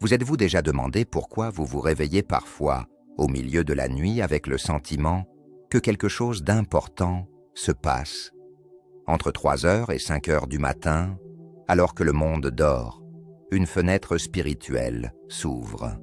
Vous êtes-vous déjà demandé pourquoi vous vous réveillez parfois au milieu de la nuit avec le sentiment que quelque chose d'important se passe entre 3 heures et 5 heures du matin, alors que le monde dort, une fenêtre spirituelle s'ouvre.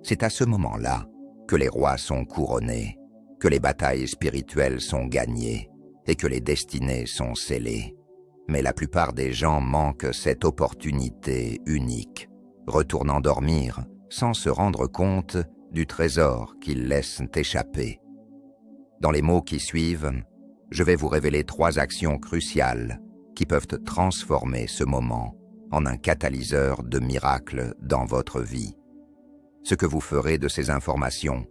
C'est à ce moment-là que les rois sont couronnés, que les batailles spirituelles sont gagnées et que les destinées sont scellées. Mais la plupart des gens manquent cette opportunité unique, retournant dormir sans se rendre compte du trésor qu'ils laissent échapper. Dans les mots qui suivent, je vais vous révéler 3 actions cruciales qui peuvent transformer ce moment en un catalyseur de miracles dans votre vie. Ce que vous ferez de ces informations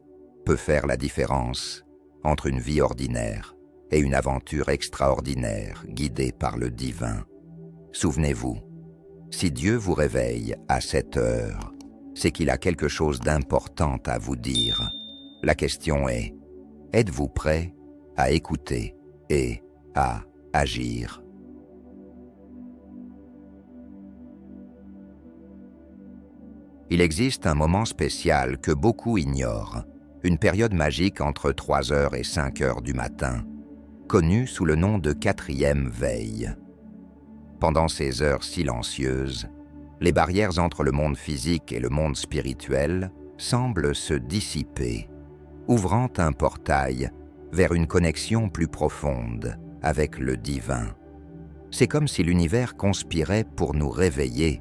peut faire la différence entre une vie ordinaire et une aventure extraordinaire guidée par le divin. Souvenez-vous, si Dieu vous réveille à cette heure, c'est qu'il a quelque chose d'important à vous dire. La question est, êtes-vous prêt à écouter et à agir? Il existe un moment spécial que beaucoup ignorent, une période magique entre 3 heures et 5 heures du matin, connue sous le nom de 4e veille. Pendant ces heures silencieuses, les barrières entre le monde physique et le monde spirituel semblent se dissiper, ouvrant un portail vers une connexion plus profonde avec le divin. C'est comme si l'univers conspirait pour nous réveiller,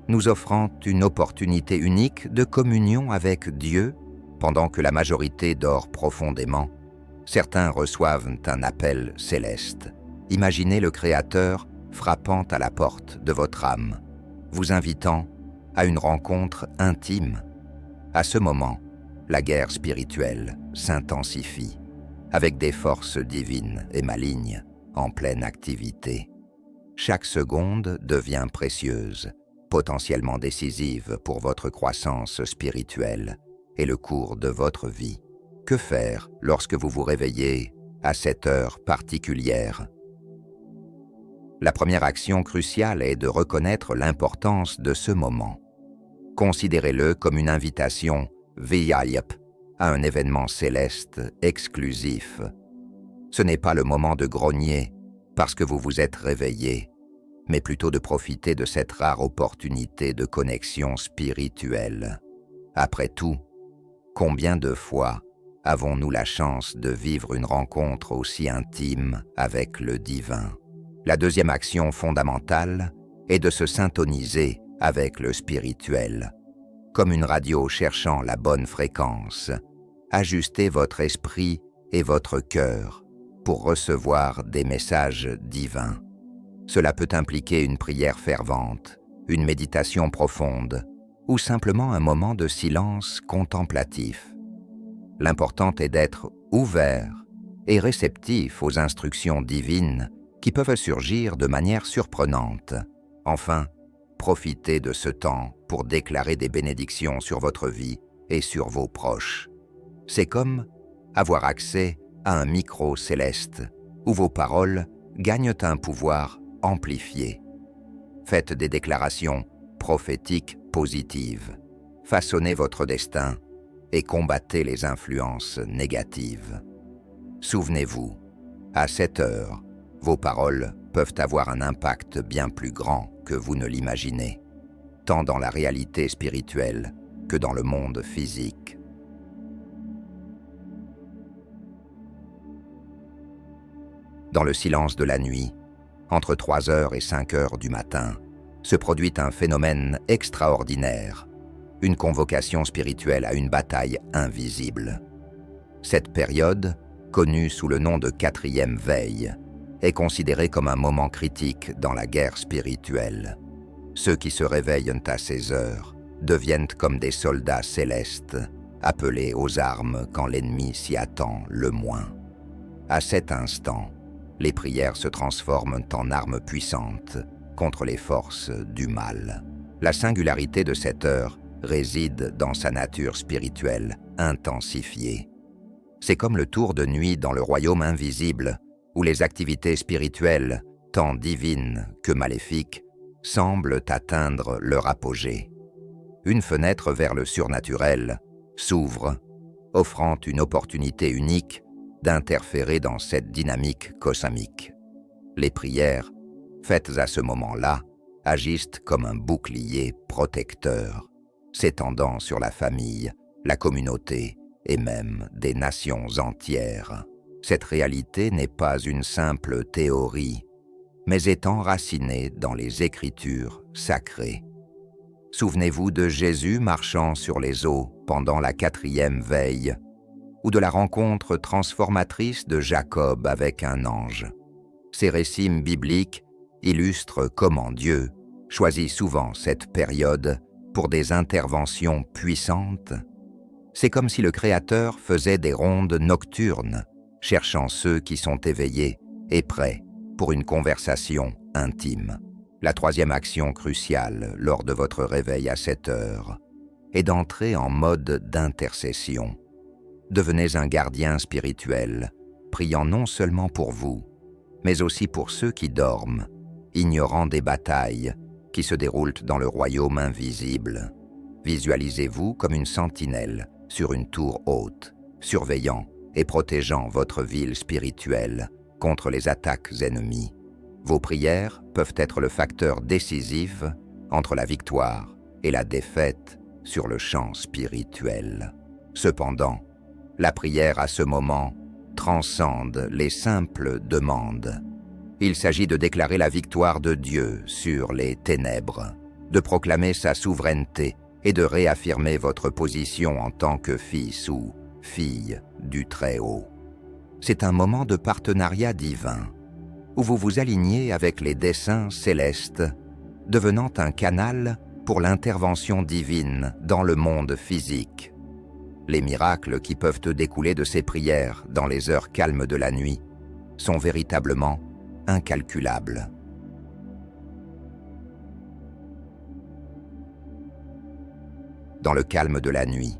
nous offrant une opportunité unique de communion avec Dieu pendant que la majorité dort profondément. Certains reçoivent un appel céleste. Imaginez le Créateur frappant à la porte de votre âme, vous invitant à une rencontre intime. À ce moment, la guerre spirituelle s'intensifie, avec des forces divines et malignes en pleine activité. Chaque seconde devient précieuse, potentiellement décisive pour votre croissance spirituelle et le cours de votre vie. Que faire lorsque vous vous réveillez à cette heure particulière? La première action cruciale est de reconnaître l'importance de ce moment. Considérez-le comme une invitation VIP à un événement céleste exclusif. Ce n'est pas le moment de grogner parce que vous vous êtes réveillé, mais plutôt de profiter de cette rare opportunité de connexion spirituelle. Après tout, combien de fois avons-nous la chance de vivre une rencontre aussi intime avec le divin? La deuxième action fondamentale est de se syntoniser avec le spirituel. Comme une radio cherchant la bonne fréquence, ajustez votre esprit et votre cœur pour recevoir des messages divins. Cela peut impliquer une prière fervente, une méditation profonde ou simplement un moment de silence contemplatif. L'important est d'être ouvert et réceptif aux instructions divines qui peuvent surgir de manière surprenante. Enfin, profitez de ce temps pour déclarer des bénédictions sur votre vie et sur vos proches. C'est comme avoir accès à un micro céleste où vos paroles gagnent un pouvoir amplifié. Faites des déclarations prophétiques positives. Façonnez votre destin et combattez les influences négatives. Souvenez-vous, à cette heure, vos paroles peuvent avoir un impact bien plus grand que vous ne l'imaginez, tant dans la réalité spirituelle que dans le monde physique. Dans le silence de la nuit, entre 3 heures et 5 heures du matin, se produit un phénomène extraordinaire, une convocation spirituelle à une bataille invisible. Cette période, connue sous le nom de 4e veille, est considérée comme un moment critique dans la guerre spirituelle. Ceux qui se réveillent à ces heures deviennent comme des soldats célestes, appelés aux armes quand l'ennemi s'y attend le moins. À cet instant, les prières se transforment en armes puissantes contre les forces du mal. La singularité de cette heure réside dans sa nature spirituelle intensifiée. C'est comme le tour de nuit dans le royaume invisible, où les activités spirituelles, tant divines que maléfiques, semblent atteindre leur apogée. une fenêtre vers le surnaturel s'ouvre, offrant une opportunité unique d'interférer dans cette dynamique cosmique. Les prières, faites à ce moment-là, agissent comme un bouclier protecteur, s'étendant sur la famille, la communauté et même des nations entières. Cette réalité n'est pas une simple théorie, mais est enracinée dans les Écritures sacrées. Souvenez-vous de Jésus marchant sur les eaux pendant la 4e veille, ou de la rencontre transformatrice de Jacob avec un ange. Ces récits bibliques illustrent comment Dieu choisit souvent cette période pour des interventions puissantes. C'est comme si le Créateur faisait des rondes nocturnes, cherchant ceux qui sont éveillés et prêts pour une conversation intime. La 3e action cruciale lors de votre réveil à 7 heures est d'entrer en mode d'intercession. Devenez un gardien spirituel, priant non seulement pour vous, mais aussi pour ceux qui dorment, ignorant des batailles qui se déroulent dans le royaume invisible. Visualisez-vous comme une sentinelle sur une tour haute, surveillant et protégeant votre ville spirituelle contre les attaques ennemies. Vos prières peuvent être le facteur décisif entre la victoire et la défaite sur le champ spirituel. Cependant, la prière à ce moment transcende les simples demandes. Il s'agit de déclarer la victoire de Dieu sur les ténèbres, de proclamer sa souveraineté et de réaffirmer votre position en tant que fils ou fille du Très-Haut. C'est un moment de partenariat divin, où vous vous alignez avec les desseins célestes, devenant un canal pour l'intervention divine dans le monde physique. Les miracles qui peuvent découler de ces prières dans les heures calmes de la nuit sont véritablement incalculables. Dans le calme de la nuit,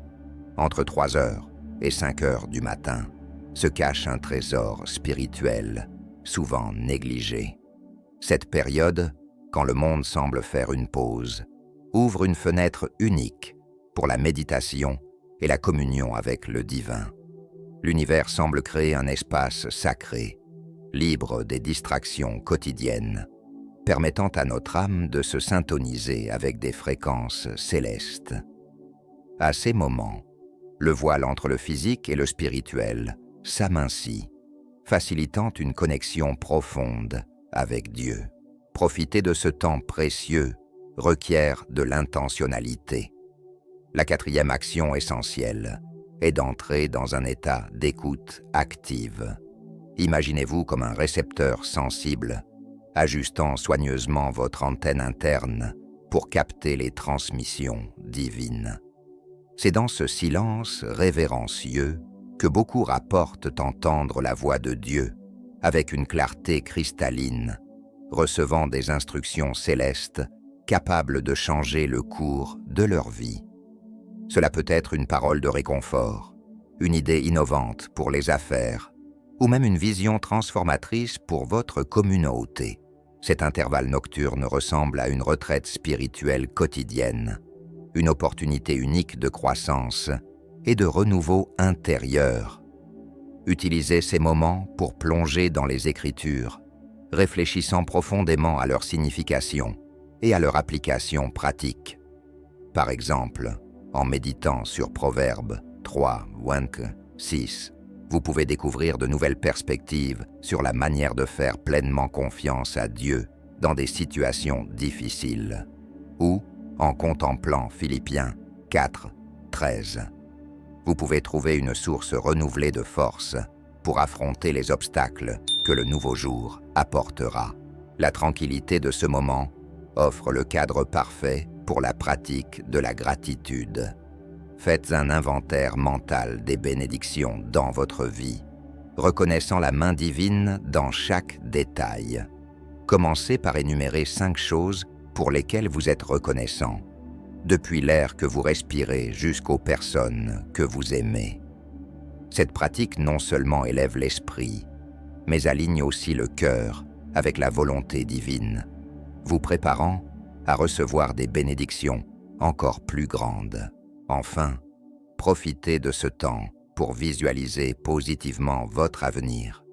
entre 3 heures et 5 heures du matin, se cache un trésor spirituel, souvent négligé. Cette période, quand le monde semble faire une pause, ouvre une fenêtre unique pour la méditation et la communion avec le divin. L'univers semble créer un espace sacré, libre des distractions quotidiennes, permettant à notre âme de se syntoniser avec des fréquences célestes. À ces moments, le voile entre le physique et le spirituel s'amincit, facilitant une connexion profonde avec Dieu. Profiter de ce temps précieux requiert de l'intentionnalité. La 4e action essentielle est d'entrer dans un état d'écoute active. Imaginez-vous comme un récepteur sensible, ajustant soigneusement votre antenne interne pour capter les transmissions divines. C'est dans ce silence révérencieux que beaucoup rapportent entendre la voix de Dieu avec une clarté cristalline, recevant des instructions célestes capables de changer le cours de leur vie. Cela peut être une parole de réconfort, une idée innovante pour les affaires, ou même une vision transformatrice pour votre communauté. Cet intervalle nocturne ressemble à une retraite spirituelle quotidienne, une opportunité unique de croissance et de renouveau intérieur. Utilisez ces moments pour plonger dans les Écritures, réfléchissant profondément à leur signification et à leur application pratique. Par exemple, en méditant sur Proverbes 3, 6, vous pouvez découvrir de nouvelles perspectives sur la manière de faire pleinement confiance à Dieu dans des situations difficiles. Ou, en contemplant Philippiens 4, 13, vous pouvez trouver une source renouvelée de force pour affronter les obstacles que le nouveau jour apportera. La tranquillité de ce moment offre le cadre parfait pour la pratique de la gratitude. Faites un inventaire mental des bénédictions dans votre vie, reconnaissant la main divine dans chaque détail. Commencez par énumérer 5 choses pour lesquelles vous êtes reconnaissant, depuis l'air que vous respirez jusqu'aux personnes que vous aimez. Cette pratique non seulement élève l'esprit, mais aligne aussi le cœur avec la volonté divine, vous préparant à recevoir des bénédictions encore plus grande. Enfin, profitez de ce temps pour visualiser positivement votre avenir.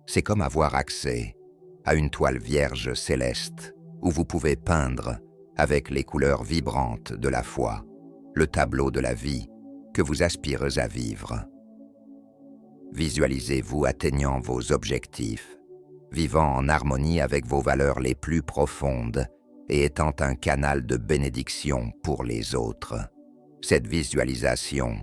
C'est comme avoir accès à une toile vierge céleste où vous pouvez peindre avec les couleurs vibrantes de la foi, le tableau de la vie que vous aspirez à vivre. Visualisez-vous atteignant vos objectifs, vivant en harmonie avec vos valeurs les plus profondes et étant un canal de bénédiction pour les autres. Cette visualisation,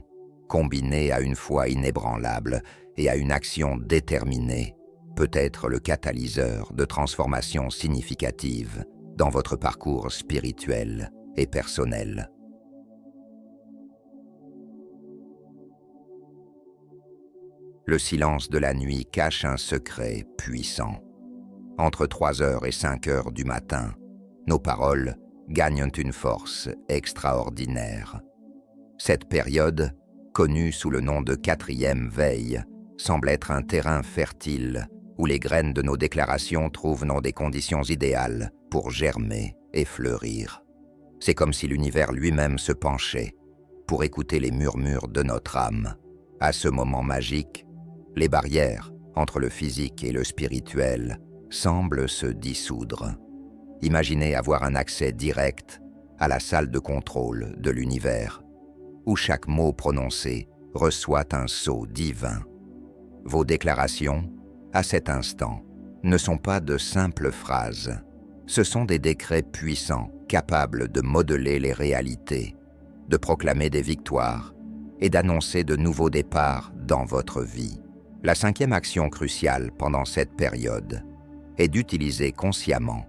combinée à une foi inébranlable et à une action déterminée, peut être le catalyseur de transformations significatives dans votre parcours spirituel et personnel. Le silence de la nuit cache un secret puissant. Entre 3 heures et 5 heures du matin, nos paroles gagnent une force extraordinaire. Cette période, connue sous le nom de 4e veille, semble être un terrain fertile où les graines de nos déclarations trouvent des conditions idéales pour germer et fleurir. C'est comme si l'univers lui-même se penchait pour écouter les murmures de notre âme. À ce moment magique, les barrières entre le physique et le spirituel semblent se dissoudre. Imaginez avoir un accès direct à la salle de contrôle de l'univers, où chaque mot prononcé reçoit un sceau divin. Vos déclarations, à cet instant, ne sont pas de simples phrases. Ce sont des décrets puissants, capables de modeler les réalités, de proclamer des victoires et d'annoncer de nouveaux départs dans votre vie. La 5e action cruciale pendant cette période est d'utiliser consciemment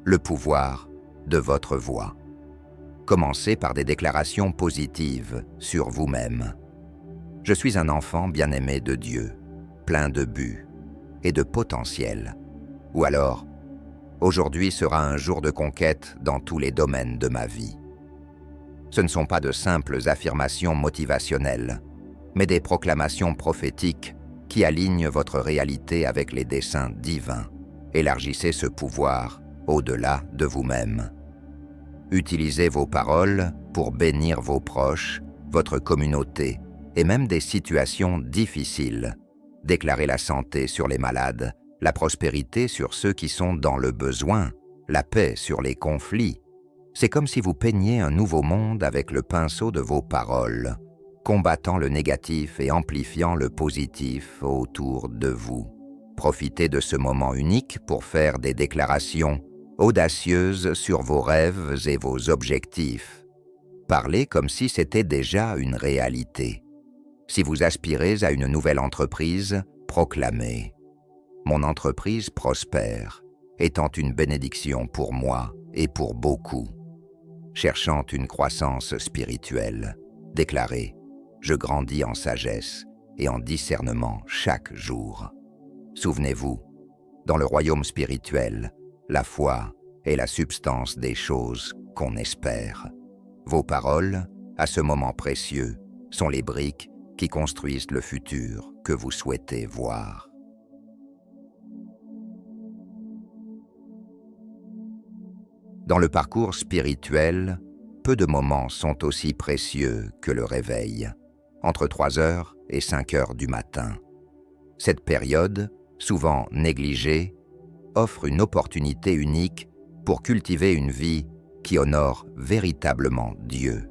le pouvoir de votre voix. Commencez par des déclarations positives sur vous-même. Je suis un enfant bien-aimé de Dieu, plein de buts et de potentiel. Ou alors, aujourd'hui sera un jour de conquête dans tous les domaines de ma vie. Ce ne sont pas de simples affirmations motivationnelles, mais des proclamations prophétiques qui alignent votre réalité avec les desseins divins. Élargissez ce pouvoir au-delà de vous-même. Utilisez vos paroles pour bénir vos proches, votre communauté et même des situations difficiles. Déclarez la santé sur les malades, la prospérité sur ceux qui sont dans le besoin, la paix sur les conflits. C'est comme si vous peigniez un nouveau monde avec le pinceau de vos paroles, combattant le négatif et amplifiant le positif autour de vous. Profitez de ce moment unique pour faire des déclarations audacieuses sur vos rêves et vos objectifs. Parlez comme si c'était déjà une réalité. Si vous aspirez à une nouvelle entreprise, proclamez « Mon entreprise prospère, étant une bénédiction pour moi et pour beaucoup. » Cherchant une croissance spirituelle, déclarez « Je grandis en sagesse et en discernement chaque jour. » Souvenez-vous, dans le royaume spirituel, la foi est la substance des choses qu'on espère. Vos paroles, à ce moment précieux, sont les briques qui construisent le futur que vous souhaitez voir. Dans le parcours spirituel, peu de moments sont aussi précieux que le réveil, entre 3 heures et 5 heures du matin. Cette période, souvent négligée, offre une opportunité unique pour cultiver une vie qui honore véritablement Dieu.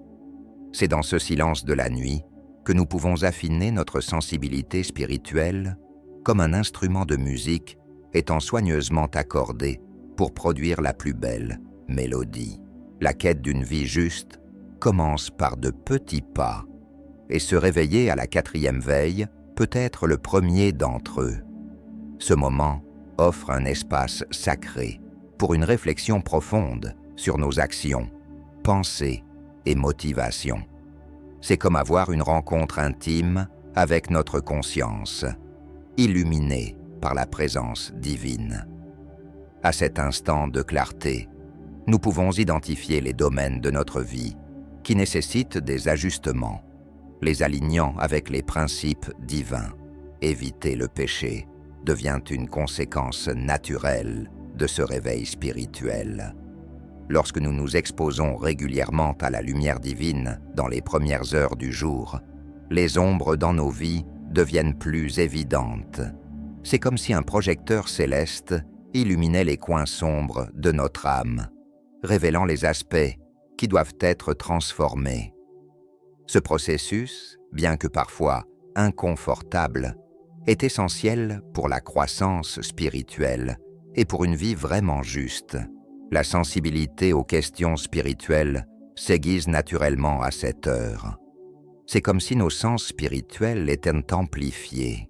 C'est dans ce silence de la nuit que nous pouvons affiner notre sensibilité spirituelle comme un instrument de musique étant soigneusement accordé pour produire la plus belle mélodie. La quête d'une vie juste commence par de petits pas, et se réveiller à la 4e veille peut être le premier d'entre eux. Ce moment offre un espace sacré pour une réflexion profonde sur nos actions, pensées et motivations. C'est comme avoir une rencontre intime avec notre conscience, illuminée par la présence divine. À cet instant de clarté, nous pouvons identifier les domaines de notre vie qui nécessitent des ajustements, les alignant avec les principes divins. Éviter le péché devient une conséquence naturelle de ce réveil spirituel. Lorsque nous nous exposons régulièrement à la lumière divine dans les premières heures du jour, les ombres dans nos vies deviennent plus évidentes. C'est comme si un projecteur céleste illuminait les coins sombres de notre âme, révélant les aspects qui doivent être transformés. Ce processus, bien que parfois inconfortable, est essentiel pour la croissance spirituelle et pour une vie vraiment juste. La sensibilité aux questions spirituelles s'aiguise naturellement à cette heure. C'est comme si nos sens spirituels étaient amplifiés,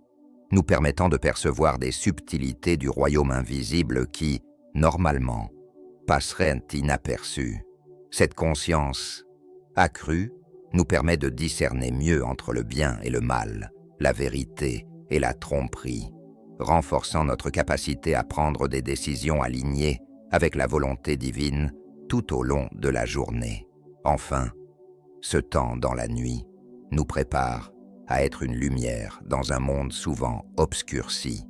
nous permettant de percevoir des subtilités du royaume invisible qui, normalement, passeraient inaperçues. Cette conscience accrue nous permet de discerner mieux entre le bien et le mal, la vérité et la tromperie, renforçant notre capacité à prendre des décisions alignées avec la volonté divine tout au long de la journée. Enfin, ce temps dans la nuit nous prépare à être une lumière dans un monde souvent obscurci.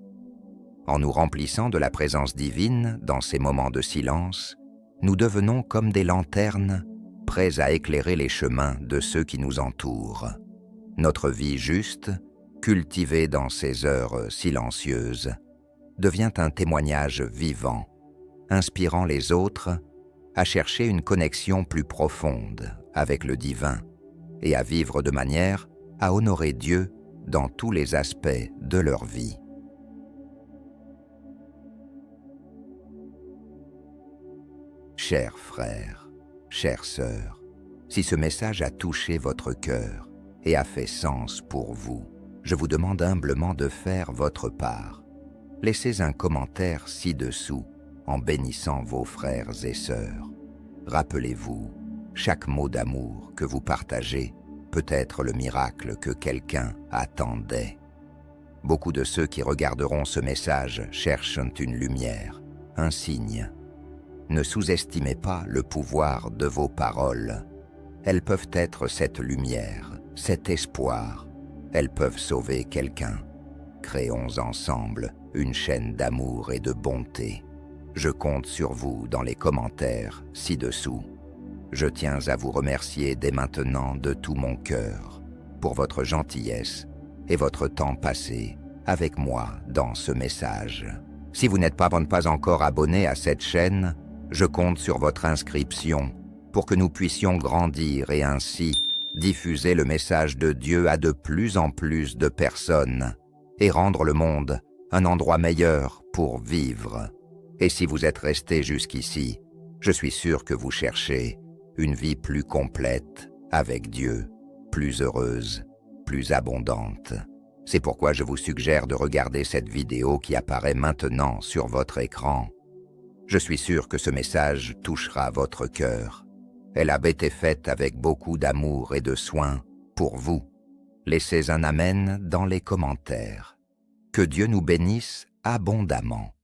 En nous remplissant de la présence divine dans ces moments de silence, nous devenons comme des lanternes prêts à éclairer les chemins de ceux qui nous entourent. Notre vie juste, cultivée dans ces heures silencieuses, devient un témoignage vivant, inspirant les autres à chercher une connexion plus profonde avec le divin et à vivre de manière à honorer Dieu dans tous les aspects de leur vie. Chers frères, chères sœurs, si ce message a touché votre cœur et a fait sens pour vous, je vous demande humblement de faire votre part. Laissez un commentaire ci-dessous en bénissant vos frères et sœurs. Rappelez-vous, chaque mot d'amour que vous partagez peut être le miracle que quelqu'un attendait. Beaucoup de ceux qui regarderont ce message cherchent une lumière, un signe. Ne sous-estimez pas le pouvoir de vos paroles. Elles peuvent être cette lumière, cet espoir. Elles peuvent sauver quelqu'un. Créons ensemble une chaîne d'amour et de bonté. Je compte sur vous dans les commentaires ci-dessous. Je tiens à vous remercier dès maintenant de tout mon cœur pour votre gentillesse et votre temps passé avec moi dans ce message. Si vous n'êtes pas encore abonné à cette chaîne, je compte sur votre inscription pour que nous puissions grandir et ainsi diffuser le message de Dieu à de plus en plus de personnes et rendre le monde un endroit meilleur pour vivre. Et si vous êtes resté jusqu'ici, je suis sûr que vous cherchez une vie plus complète avec Dieu, plus heureuse, plus abondante. C'est pourquoi je vous suggère de regarder cette vidéo qui apparaît maintenant sur votre écran. Je suis sûr que ce message touchera votre cœur. Elle a été faite avec beaucoup d'amour et de soin pour vous. Laissez un amen dans les commentaires. Que Dieu nous bénisse abondamment.